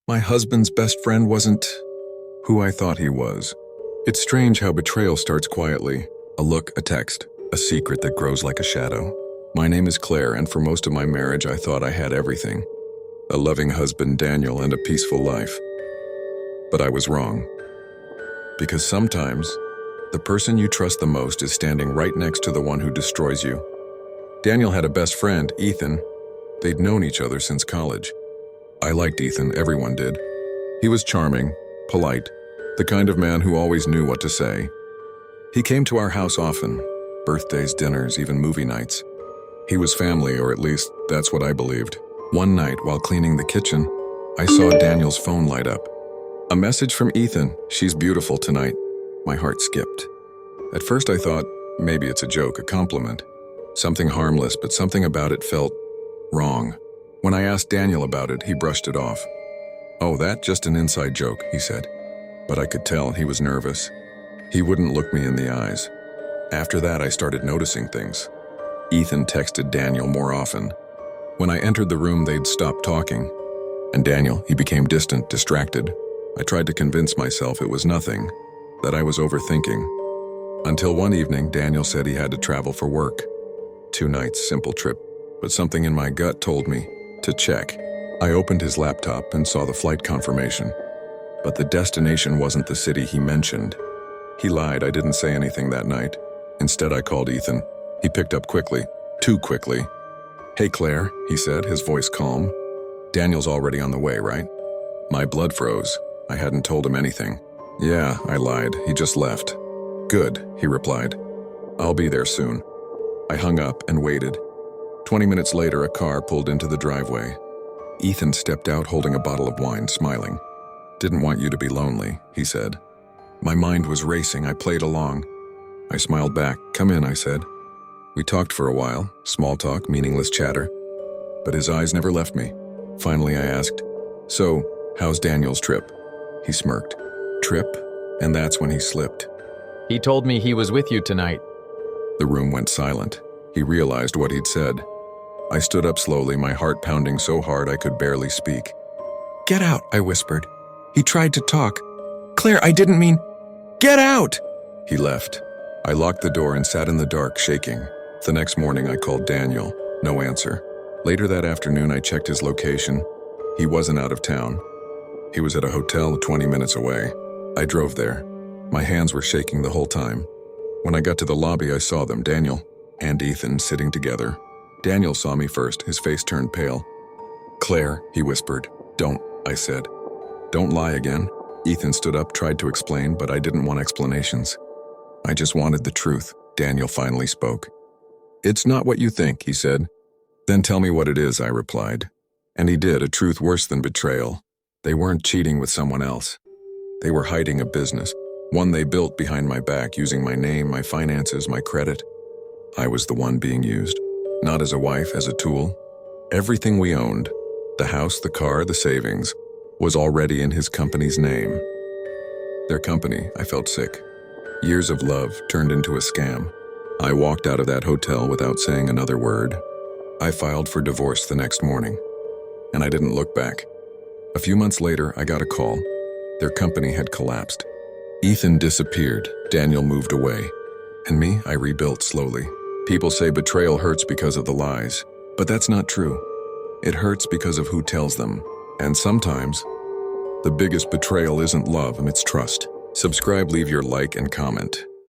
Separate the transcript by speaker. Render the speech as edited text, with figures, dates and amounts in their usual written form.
Speaker 1: My husband's best friend wasn't who I thought he was. It's strange how betrayal starts quietly. A look, a text, a secret that grows like a shadow. My name is Claire, and for most of my marriage, I thought I had everything. A loving husband, Daniel, and a peaceful life. But I was wrong. Because sometimes, the person you trust the most is standing right next to the one who destroys you. Daniel had a best friend, Ethan. They'd known each other since college. I liked Ethan, everyone did. He was charming, polite, the kind of man who always knew what to say. He came to our house often, birthdays, dinners, even movie nights. He was family, or at least that's what I believed. One night, while cleaning the kitchen, I saw Daniel's phone light up. A message from Ethan, "She's beautiful tonight." My heart skipped. At first I thought, maybe it's a joke, a compliment. Something harmless, but something about it felt wrong. When I asked Daniel about it, he brushed it off. "Oh, that just an inside joke," he said. But I could tell he was nervous. He wouldn't look me in the eyes. After that, I started noticing things. Ethan texted Daniel more often. When I entered the room, they'd stop talking. And Daniel, he became distant, distracted. I tried to convince myself it was nothing, that I was overthinking. Until one evening, Daniel said he had to travel for work. 2 nights, simple trip. But something in my gut told me to check. I opened his laptop and saw the flight confirmation. But the destination wasn't the city he mentioned. He lied, I didn't say anything that night. Instead, I called Ethan. He picked up quickly, too quickly. "Hey Claire," he said, his voice calm. "Daniel's already on the way, right?" My blood froze. I hadn't told him anything. "Yeah," I lied, "he just left." "Good," he replied. "I'll be there soon." I hung up and waited. 20 minutes later, a car pulled into the driveway. Ethan stepped out holding a bottle of wine, smiling. "Didn't want you to be lonely," he said. My mind was racing, I played along. I smiled back. "Come in," I said. We talked for a while, small talk, meaningless chatter. But his eyes never left me. Finally, I asked, "So, how's Daniel's trip?" He smirked. "Trip?" And that's when he slipped.
Speaker 2: He told me he was with you tonight.
Speaker 1: The room went silent. He realized what he'd said. I stood up slowly, my heart pounding so hard I could barely speak. "Get out," I whispered. "He tried to talk. Claire, I didn't mean... Get out!" He left. I locked the door and sat in the dark, shaking. The next morning, I called Daniel. No answer. Later that afternoon, I checked his location. He wasn't out of town. He was at a hotel 20 minutes away. I drove there. My hands were shaking the whole time. When I got to the lobby, I saw them, Daniel and Ethan, sitting together. Daniel saw me first, his face turned pale. "Claire," he whispered. "Don't," I said. "Don't lie again." Ethan stood up, tried to explain, but I didn't want explanations. I just wanted the truth. Daniel finally spoke. "It's not what you think," he said. "Then tell me what it is," I replied. And he did, a truth worse than betrayal. They weren't cheating with someone else. They were hiding a business, one they built behind my back, using my name, my finances, my credit. I was the one being used, not as a wife, as a tool. Everything we owned, the house, the car, the savings, was already in his company's name. Their company, I felt sick. Years of love turned into a scam. I walked out of that hotel without saying another word. I filed for divorce the next morning, and I didn't look back. A few months later, I got a call. Their company had collapsed. Ethan disappeared, Daniel moved away, and me, I rebuilt slowly. People say betrayal hurts because of the lies, but that's not true. It hurts because of who tells them, and sometimes, the biggest betrayal isn't love, it's trust. Subscribe, leave your like, and comment.